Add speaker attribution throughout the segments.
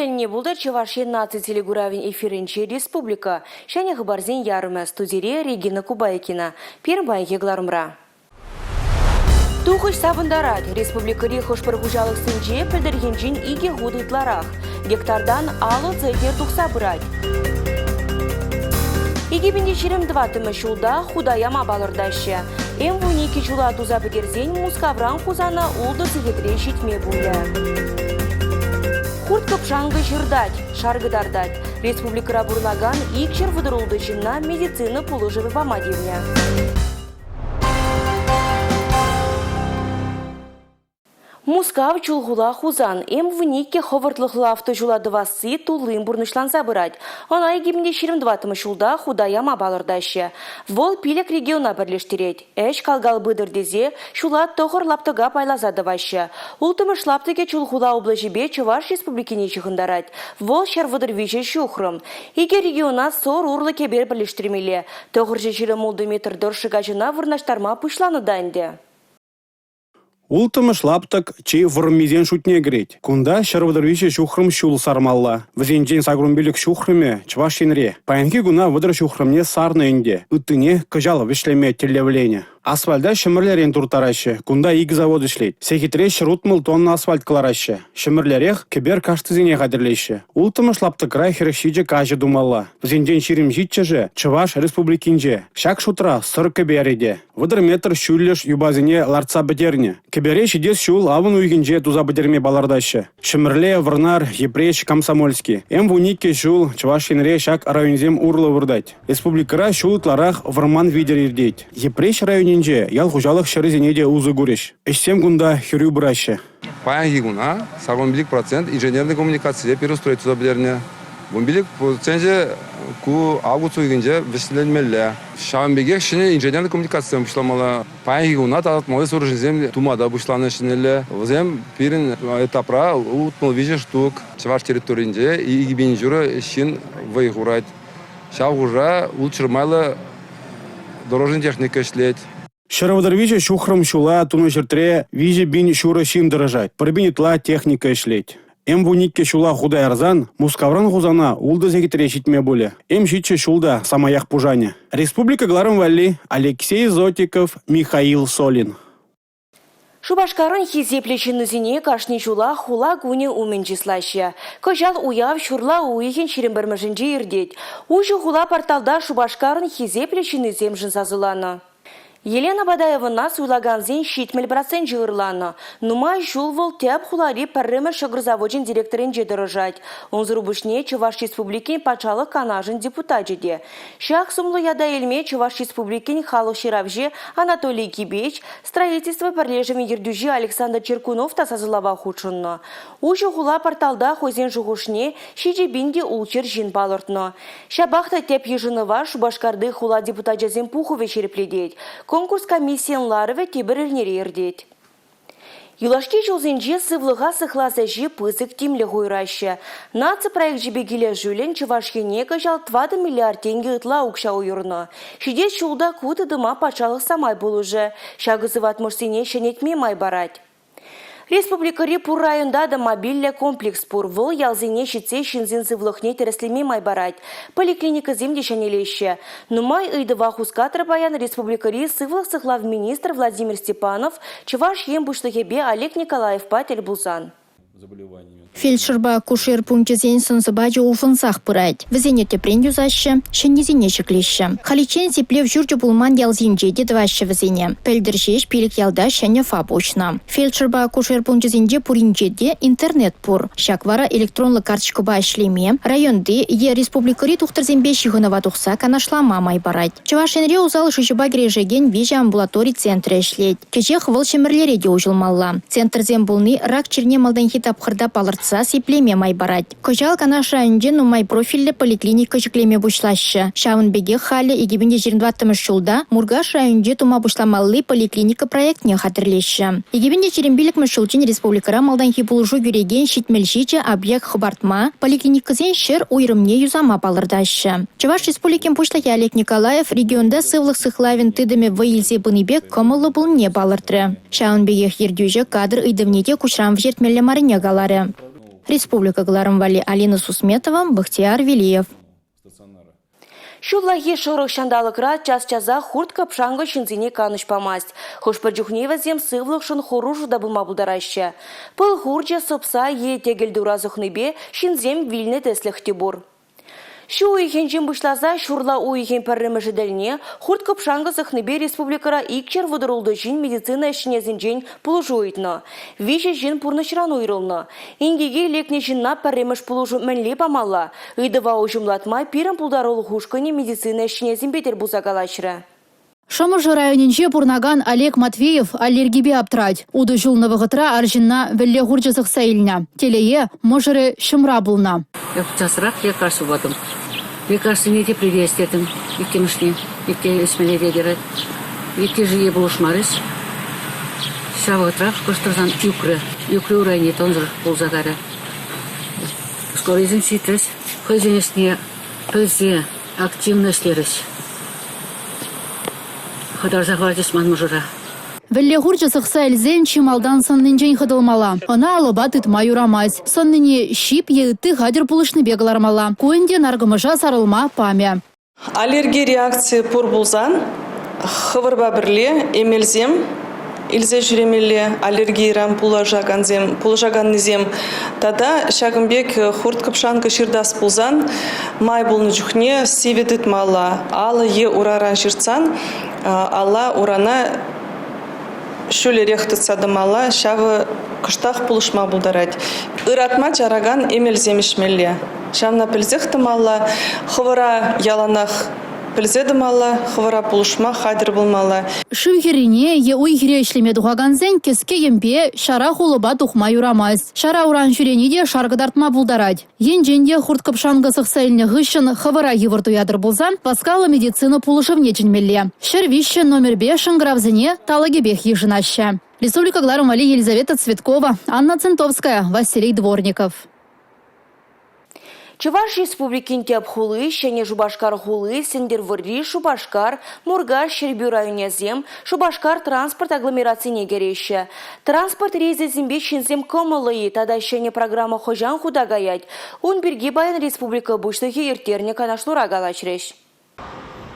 Speaker 1: не булды Чувашия наци телегуравин эфиринче республика. Шәне хабарзен ярыма студире Регина Кубайкина. Пермбай егларымра. Тухыш савындарат. Республикари хошпыргужалық сынже пілдіргенжін иге ғудытларақ. Гектардан алы центнер тұқса бұрать. Егебінде 22 шулда худаяма балырдашы. М12 жула туза бігерзен мускавран хузана улды зігетре жетме бұлы. Хурт көпшаңғы жырдать, шаргыдардать. Республикара бурлаган икшер выдырылды жинна медицина пулыжывы помадевня. Мускав чулгула хузан. М12 ховартлықлы автожулады васы тулым бурнышлан забырать. Она егемінде 22 шулда худаяма балырдашы. Вол пилек региона бірлештерет. Әш калгал быдырдезе шулат тоғыр лаптыға пайлазады вашы. Ултымыш лаптыге чулгула облажибе Чуваш республикине чығындарать. Вол шарвыдыр виже шухрым. Иге региона сор урлы кебер бірлештермелі. Тоғыр жешірі молды метр доршыға жына вырнаштарма пышланы дайынды.
Speaker 2: Ултымыш лаптык чи вырмизен шутне греть. Кунда шарвыдырвиче шухрым шул сармалла. Візенжен сагрумбелік шухрыме чвашинре. Паянки гуна выдыр шухрымне сарны үнде. Үттіне кыжалы вишлеме телевлене. Асфальда шымырлерен туртарашы. Кунда ик завод ишлейт. Сехитре шрутмыл тонна асфальт кыларашы. Шымырлерех кебер каштызене кадырлейші. Ултымыш лаптыкра хершиже кажы думалла. Візенжен ширим житчеже Чуваш республикинже. Шак шутра сыр кебереде. Выдыр метр шүллеш юбазине ларца бедерне. Кебере шидес шул авын уйгенже туза бедерме балардашы. Шымырле вырнар епреш комсомольский. М12 шул Чувашинре шак районзем урлы вырдать. Республикара шулытларах вырман видер ирдеть. Епреш районинже ял хужалық шырызенеде узы гуреш. Эшсем гунда хюрю бұрашы.
Speaker 3: Паянги гуна 40% инженерный коммуникация перестроить туза бедерне. Бумбилик проценте ку август уйгенже веселенмелле. Шамбеге шіне инженерный коммуникация бушламала. Паянги гуна тататмалы соружнезем тумада бушланы шинелле. Возем пирин этапра утмал виже штук. Чаваш территориинде и игибен журы шин вайгурать. Шаугужа улчырмайлы дорожный техника ишлеть.
Speaker 2: Шаравадарвиче шухрым шула туны жертре виже бин шура шин дырыжать. Пробинитла техника ишлеть. М12 шула худай арзан, мускавран хузана улды зекетре шитме боле. М6 шулда самаях пужане. Республика Гларым Валли, Алексей Зотиков, Михаил Солин.
Speaker 1: Шубашкарын хизеплечін нызіне кашни жула хула гуне умен числашы. Кожал уяв шурла уйхен шерім бірмішінже ердет. Ужы хула порталда Шубашкарын хизеплечін нызем жын сазыланы. Елена Бадаевына суйлаганзен шитмел брацен жығырланы. Нумай жул вол тәп хулари пәрремі шығырзаводжен директорын жедіріжать. Онзырубышне Чуваш Республикин пачалық канажын депутат жеде. Шақ сумлы яда елме Чуваш Республикин халық ширавже Анатолий Кибеч, строительство парлежами ердюжи Александр Черкунов та сазылава худшынны. Ужы хула порталда хозен жығышне шиже бинде улчер жин балыртны. Шабақта тәп ежыныва Шубашкарды хула депутат жазен пуху вечерепледет. Конкурс комиссиянлары ве тебірірнері ердет. Юлашки жолзенже сывлыға сықласа жи пызык тимлі ғойрашы. Наци проект жібегелі жүлін Чувашкене жал 20 миллиард тенге ұтла ұқша ұйырны. Шидет шулда куты дыма пачалық самай болужы. Шағызы ватмұрсене шенетме май барать. Республикари пур районда да мобильный комплекс пур вол ялзине шитсе шинзин сывлыхне тереслеме май барать. Поликлиника земде шанелеще. Нумай ыйдыва хускатыр баян республикари сывлых сыхлав министр Владимир Степанов, Чуваш ембушлыхебе Олег Николаев патель бузан.
Speaker 4: Фельдшерба кушер пунктезен сынсыбачы уфынсах пырать. Візене тепрен юзашы, шеннезене шеклеші. Халичен сеплев жүрді булман ялзинже дедвашы візене. Пельдершеш пелік ялда шәне фаб очна. Фельдшерба кушер пунктезенде пуринжеде интернет пур. Шаквара электронлы карточкаба ішлеме. Районды е республикари тухтырзенбе шығынова тухса канашлама май барать. Чувашенре узал шышыба грежеген вежа амбулаторий центры ішлет. Кечех выл шемірлереде ужылмалла. Центрзен булны рак черне малданхи тапқырда палыртса сеплеме май барать. Кожал канаш районде нумай профильлі поликлиника жүклеме бушлашы. Шавынбеге халі егебінде 22 шулда Мургаш районде тума бушламаллы поликлиника проектне хатырлеші. Егебінде черембелік мүшілчен республикара малданхи булужу юреген шитмелшиче объект хабартма поликлиниказен шер уйрымне юзама палырдашы. Чуваш республикин пушлахи Олег Николаев регионда сывлық сыхлавин тыдыме ваилзе быныбек комылы бұл не балыртры. Шавынбеге ердюжі кадр ыйдывнете кушрам в жертмелі марине галары. Республика Гларамвали Алина Сусметова, Бахтияр Велиев.
Speaker 1: Шулахи шорох шандалыкра час-чаза хурт капшанго шинзине каныш памасть. Хош парджухнева зем сывлых шон хорушу да булма будараща. Пыл хурча сопса е тегел дуразухныбе шинзем вильне теслых тибур. Шу уйхенчен бушлаза шурла уйхен парремыжы дәлне хурт капшанго сахныбе республикара икчер выдырылды жин медицина эшінезін жин пулыжу уйтны. Виже жин пурнышран уйрылны. Ингеге лекне жинна парремыш пулыжу мәнле памалла. Ыдыва ужумлатма пирам пулдарылы хушкыне медицина эшінезін бетер бузагалашыры.
Speaker 5: Шамыжы районенче пурнаган Олег Матвеев аллергибе аптрать. Уды жылнывы ғытра аржинна вілле ғуржызық сайылна. Телее мұжыры шымра бұлна.
Speaker 6: Жасырақ лекарсы бодым. Лекарсы неде привестетім. Иккемішне, икке өсмеледе дері. Икке жие бұлышмарыз. Шавы ғытрақ көштірзан юкры. Юкры урайне тонзыр бұлзағары. Скоро изім сүйтріз. Хызенесіне пілзе активно слеріз. Хадар захватис ман мұжыра.
Speaker 5: Вілле ғуржызық сайылзен чималдан соннынжен хыдылмала. Она алыба тытма юрамаз. Сонныне шип еытты ғадыр бұлышны бегалармала. Көйінде наргымыжа сарылма памя.
Speaker 7: Аллергия реакции пур булзан, хывырба бірле, эмелзем, илзе жүремеле аллергиярам пулажаганнызем. Тада шагымбек хурт капшанка ширдас булзан, май булны жүхне севетит мала. Алы е ураран ширцан, ала урана шөле рехтыца дымала, шавы кыштақ пулышма булдарать. Ыратма жараган эмелземешмеле. Шамна пілзек дымала, хывыра яланах пілзе дымала, хывыра пулышма хадыр булмала.
Speaker 5: Шывхерине е уйхере ішлеме дұғаганзен кеске емпе шара хулыба тухма юрамаз. Шара уран жүрене де шаргыдартма булдарать. Енженде хурт капшангасық сайылне ғышын хывыра евырту ядыр булзан, паскала медицина пулышывне жінмелле. Шервище номер 5 гравзіне талагебех ежинаща. Республика Гларамвали Елизавета Цветкова, Анна Центовская, Василий Дворников.
Speaker 1: Чуваш республикинте абхулы, шене Шубашкар хулы, сендервырри, Шубашкар, Мургаш, Шербю районезем, Шубашкар транспорт агломерацияне кереші. Транспорт рейзезембе шинзем комылы, тада шене программа хожан худа гаять. Он берги баян республика бушлыхи ертерне канашлура галачреш.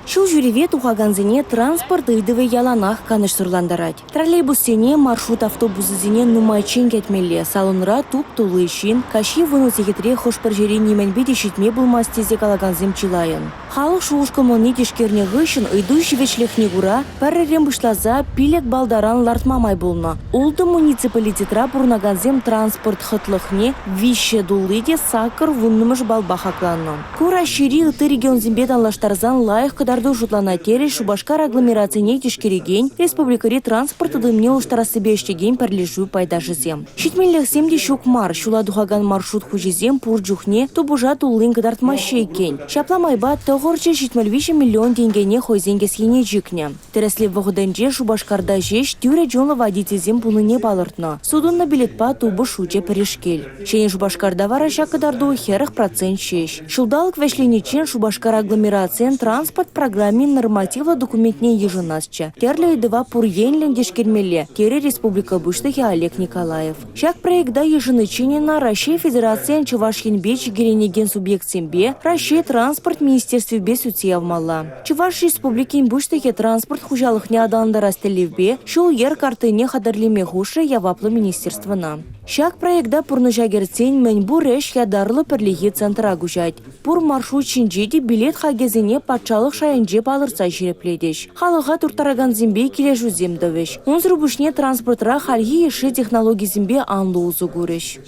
Speaker 1: Шу жүреве тухаганзине транспорт ыйдывы яланах каныш сурландарать. Троллейбуссене маршрут автобусызине нумайчен кетмелле, салонра туп тулышин, каши вынусегетре хошпаржере неменбе дешитме булмастезе калаганзем чилайын. Халық шуушкамы нетешкерне гышын ыйду живечлехне гура, пәрререм бұшлаза пилек балдаран лартмамай булна. Улды муниципалитетра пурнаганзем транспорт хытлыхне вище дулыде сакыр вуннымыш балбахакланны. Кура шири ыты регионзембе лаштарзан лайық кадарду жутлана тере Шубашкар агломерацияне тешкереген, республикари транспорты дымне уштарасы бештеген парлежу пайдашызем. Шитмеллехсем де шукмар, шула духаган маршрут хужизем пурджухне тубужа тулын кадартмашы екен. Шапламайба тоғырчы 75 миллион тенгене хойзенгес ене жикне. Тересле вғыденже Шубашкарда жеш тюре жонлы водителзем пулыне балыртна. Судунна билетпа тубы шуче перешкел. Шене Шубашкарда вараша кадарду херых процент шеш. Шулдалык вешленечен Шубашкар агломерациян транспорт программе норматива документне еженасча. Терле едва пурьенлен дешкермеле. Тере республика Буштахи Олег Николаев. Шак проекта еженычинена Россия Федерациян Чувашьенбеч геренеген субъектсембе Россия транспорт министерстве без утьявмала. Чуваш республики Буштахи транспорт хужалыхне аданды растелевбе шул ер картыне хадарлеме хушы яваплы министерствына. Шак проекта пурнышагерцен мәнбу реш ядарлы перлиги центра гужать. Пур маршрут чинжеди билет хагезине патшалық шайынже балырса жирепледеш. Халыға туртараган зимбе келе жуземдовеш. Онзру бушне транспортра хальги еши технологии зимбе анлы узу гуреш.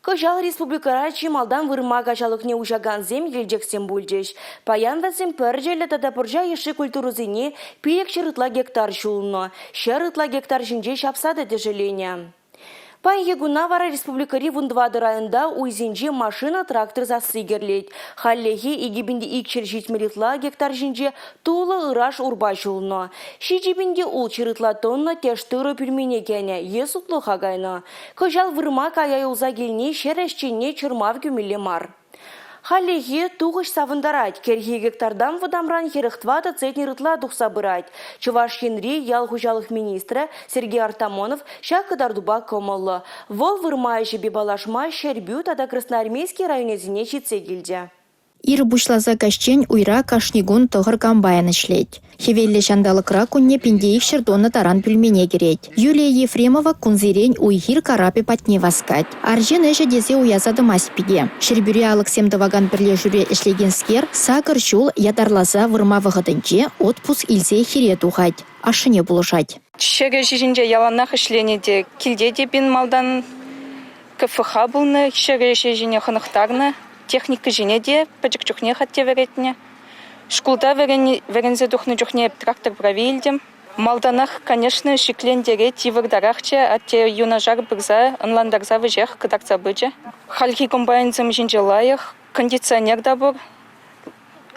Speaker 1: Кожал республикара чималдан вырма качалыкне ужаганзем елжексем бульжеш. Паян вазем пәржелі тада пұржа еші культурузыне пилек шырытла гектар шулыно. Шырытла гектар жинже шапсады дежелене. Пай егуна вара республикари вундвады районда уйзенже машина трактор засыгерлейд. Халлехи игибинде икчер житмеритла гектар жинже тулы ыраш урба жулно. Шижибинде ул чырытла тонна тештыры пюрмене кене, есутлы хагайна. Кожал вырма кая юлза келне шерешчене чырмав күмілі мар. Халлихи туғыш савындарать. Керхи гектардан вадамран херықтвада цетнерытла тухса бырать. Чуваш Хенри ял хужалық министрі Сергей Артамонов шак кадарduba комолы. Вол вырмайшы бибалашма шербю тада Красноармейский районезіне жетсе келді.
Speaker 4: Ир бушлаза кашчен уйра кашнигун тұғыр комбайн ішлет. Хевелле шандалықра күнне пиндеик шердоны таран пүлмене керет. Юлия Ефремова кунзирен уйхир карапи патне васкать. Аржен эжі дезе уязады маспиге. Шербюре Алексем Даваган бірле жүре ішлегенскер сакыр жул ядарлаза вырма вғыдынче отпуск илзе хире тухать. Ашыне булышать.
Speaker 8: Шеге жиринже яланнах ішленеде килдеде бин малдан КФХ булны, шеге жирине хынықтарны, техника жинеде пачык чухне хатте веретне. Шкулда верензе духны чухне трактор правильдем. Малданах, конечно, шиклендере тивырдарахче, а те юнажар бырза, анландарза вежех кыдарца быджа. Хальхи комбайнзым жинжелаях, кондиционер дабур.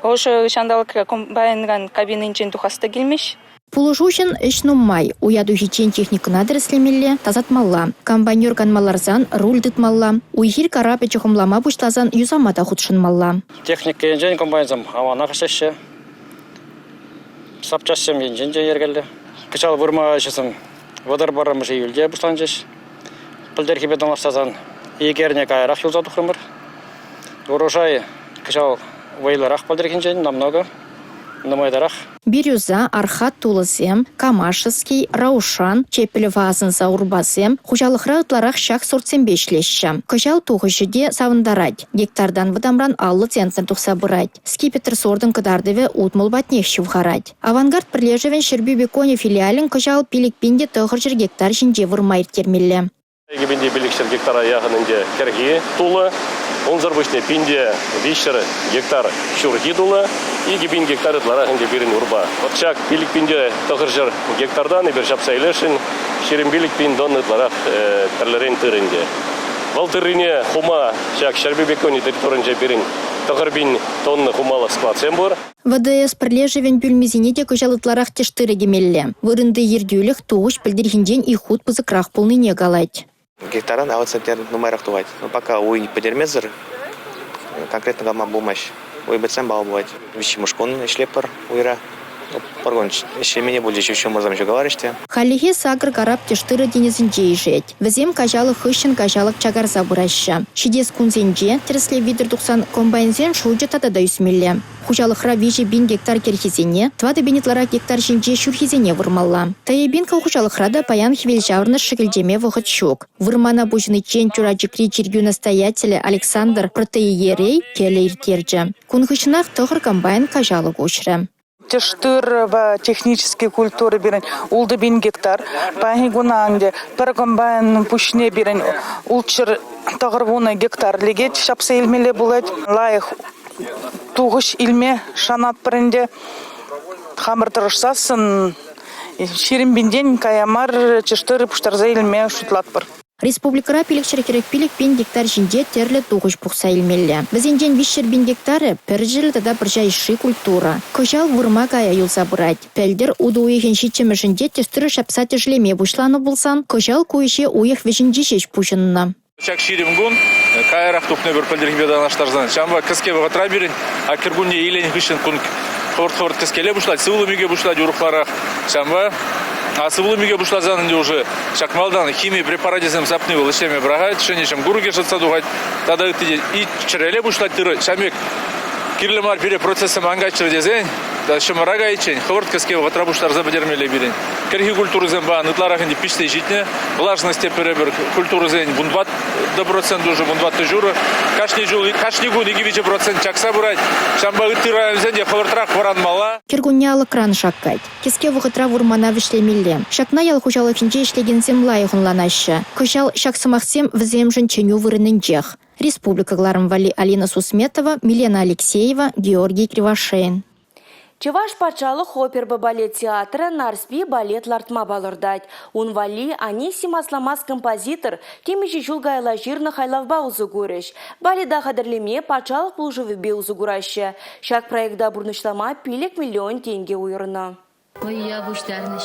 Speaker 8: Ошо шандалыкра комбайнран кабининчен тухаста келмеш.
Speaker 4: Пулышушын іш нуммай, уяду хичен техникына дәріслемелі тазатмалла. Комбайнер канмаларзан руль дытмалла. Уйхир карапе чухымлама буштазан юзамата худшынмалла.
Speaker 9: Техника енжен комбайнзам авана қашашы. Сапчасым енженже ергелі. Кычал вырма жесім водар барамышы үйілде бұшлан жеш. Пілдер кебеден ластазан егеріне кайрақ юлза тұқырмыр. Урожай кычал вайларақ пілдер кенжен намного.
Speaker 4: Бирюза, Архат Тулызем, Камашевский, Раушан, Чепелевазын заурбазем, хужалықра ытларақ шақ сортсен бешлешші. Кыжал туғышыде савындарать. Гектардан выдамран аллы центр тұқса бұрать. Скипетр сордың кыдардыве утмыл батнех шывхарать. Авангард бірлежевен Шербю Беконе филиалін кыжал пилікпенде тұғыр жер гектар жинже вырмайыр термелі.
Speaker 10: Егебенде білікшір гектара яғынынде керге тулы. Он зарбышне пинде вещер гектар шурги дулы, и гибин гектар ларахынде бирин урба. Отчак билик пинде тохыржыр гектардан и бершап сайлешин, шерим билик пин донны ларах терлерен тырынде. Вал тырыне хума шак Шербю Беконе территоринже бирин тохырбин тонны хумала склад бур.
Speaker 4: ВДС прилежевен бюльмезинете кыжалытларах тештыры гемелле. Вырынды ердюлих туғыш пілдерхинжен и худ пызыкрах полныне галать.
Speaker 11: Гектаран, а вот центр номерах тувать. Но пока уй подермезер, конкретно гамма бумаж. Уй бецем балбывать. Вещи мушкон, шлепер, уйра. Паргонч, еще меня будет еще можем еще говорить.
Speaker 4: Халихе сагр карап тештыры денезінже жет. Візем кажалы хыщын кажалык чагарза бураща. Шидес кунзенже, тересле видер дұқсан комбайнзен шуджы тадада үсмелі. Хужалықра вижи бин гектар керхизене, 20 бинетлара гектар жинже шурхизене вырмалла. Таебинка хужалықрада паян хвельжаврны шыгыльдеме вғыт шук. Вырмана бужны чен чураджикри чиргю настоятеля Александр Протеерей келе иртерджі. Кунхышынақ тұғыр комбайн кажалы гушры.
Speaker 12: Тештыр ва технические культуры бирен улды бин гектар пахигунанде пер комбайн пушне бирен улчыр тагырвуны гектар легет шапса илмеле булат лайх тугыш илме шанат бренде хамыр тырышсасын ширин бинден каямар чештыр пуштарза илме шутлатпыр.
Speaker 4: Республикара пилекшер керек пилек бин гектар жинже терле туғыш пухса илмелле. Бізенжен вишер бин гектары пір жыл тада біржайши культура. Кожал вырма кая юлса бұрать. Пәлдер уды уйхен шитчемі жинже тестірі шапса тежлеме бұшланы болсан, кожал көйше уйх вешінже шеш пушынна.
Speaker 13: Чак ширимгун, кайрах тупне бір пәлдер бедан аштарзан. Шамба кіске вғатра бірін, а кіргунне ейлен хүшін күн қорт кіскеле бұшлать, сывылы меге бұшлать урухларах. Шамба а сывлы меге бушлазанынде уже шакмалдан химия препаратизм запнывал, ишеме брагать, шенешем гурге шатса дугать, тогда и чреле бушлать тыры, шамек кирлемар пере процессом ангачыр дезень, да шамарага ичень, хворт каске ватра бушлар забадермеле бирень. Керхи культуры земба, нытларахынде пиште житне, влажности перебер культуры зень, бунбат до процент уже, бунбат тыжура, кашнигу нигивиче процент чакса бурать, шамба ыттыраем зенде хвортрах хворан мала.
Speaker 4: Киргунялы кран шаккать. Кеске вғытра вурмана вишлемелле. Шакна ял хужалы финже ишлеген земла йхунланашы. Кожал шаксымахсем вземжен ченю вырынынчех. Республика Гларамвали Алина Сусметова, Милена Алексеева, Георгий Кривошеин.
Speaker 1: Чеваш пачалы хопербы балет театры нарспи балет лартма балырдать. Унвали Анисим Асламас композитор, кемеші жулгайла жирны хайлавба узугурыш. Баледа қадырлеме пачалық бұлжывы бе узугурашы. Шак проекта бұрнышлама пилек миллион тенге уйырына.
Speaker 14: Ой, я буштарныш.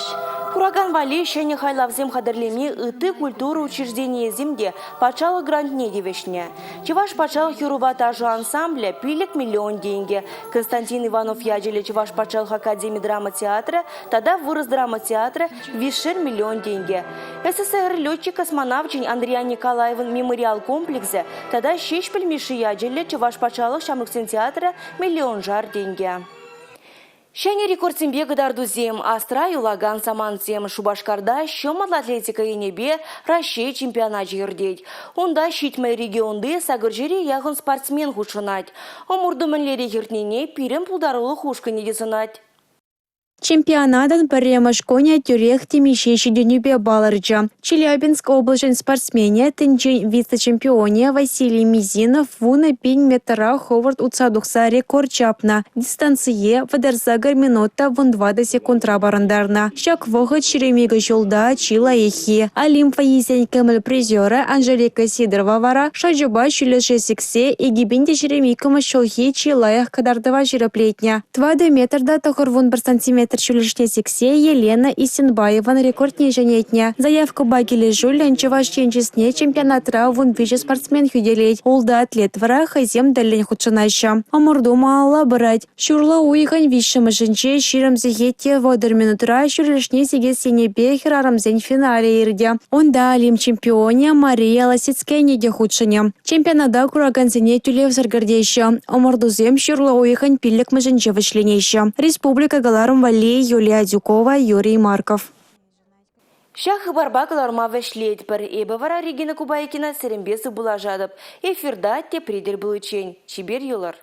Speaker 1: Кураган вали шәне хайлавзем хадырлеме ыты культура учреждение земде пачалы грантне девешне. Чеваш пачал хюруба тажу ансамбля пилик миллион деньги. Константин Иванов яджели Чеваш пачал академии драма театра, тогда вырос драма театра вишер миллион деньги. СССР летчик-космонавт Андрея Николаевын мемориал комплексе, тогда шешпель миши яджели Чеваш пачал шамлыксен театра миллион жар деньги. Шәне рекордсембе гыдардузем, Астра юлаган самансем, Шубашкарда шомал атлетика енебе Россия чемпионат жердеть. Онда шитмай регионды сагыржире яғын спортсмен хушынать. Омурдымынлері хертнене пирен пулдарылы хушка недесынать.
Speaker 14: Чемпионатын Паремашконя тюрех темишеши дюнюбе баларджа. Челябинск облачен спортсмене тенчен вице-чемпионе Василий Мизинов вуна пень метра Ховард уцадухса рекорд чапна. Дистанция вадарзагар минута вон 20 секунд рабарандарна. Шак вохот черемига жолда чила ехи. Олимпа есень кемел призера Анжелика Сидорова вара шаджаба чулеше сексе и гибинде черемикама шолхи чилаях кадардова жироплетня. 2 метрда тохорвун бір сантиметр чулешне сексе Елена Исенбаева на рекордне женетня. Заявка багили жулен чеваш ченчесне чемпионатра вон виже спортсмен хюделеть. Олда атлет вара хазем далень худшанаща. Амурдума алла брать. Шурла уйхан вишем женче ширам зехетте водер минутра чулешне сеге сенебе хирарамзень финале ирдя. Онда алим чемпионе Мария Ласицкая неде худшаня. Чемпионада кураганзене тюлев заргардеща. Амурдузем шурла уйхан пиллик маженче вышленеща. Республика Галарум Вали Юлия Дюкова, Юрий Марков.
Speaker 1: Шах барбакаларма вешлет пар эбавара Регина Кубайкина серембесі булажадып. Эфирда те предер был учень. Чибер юлар.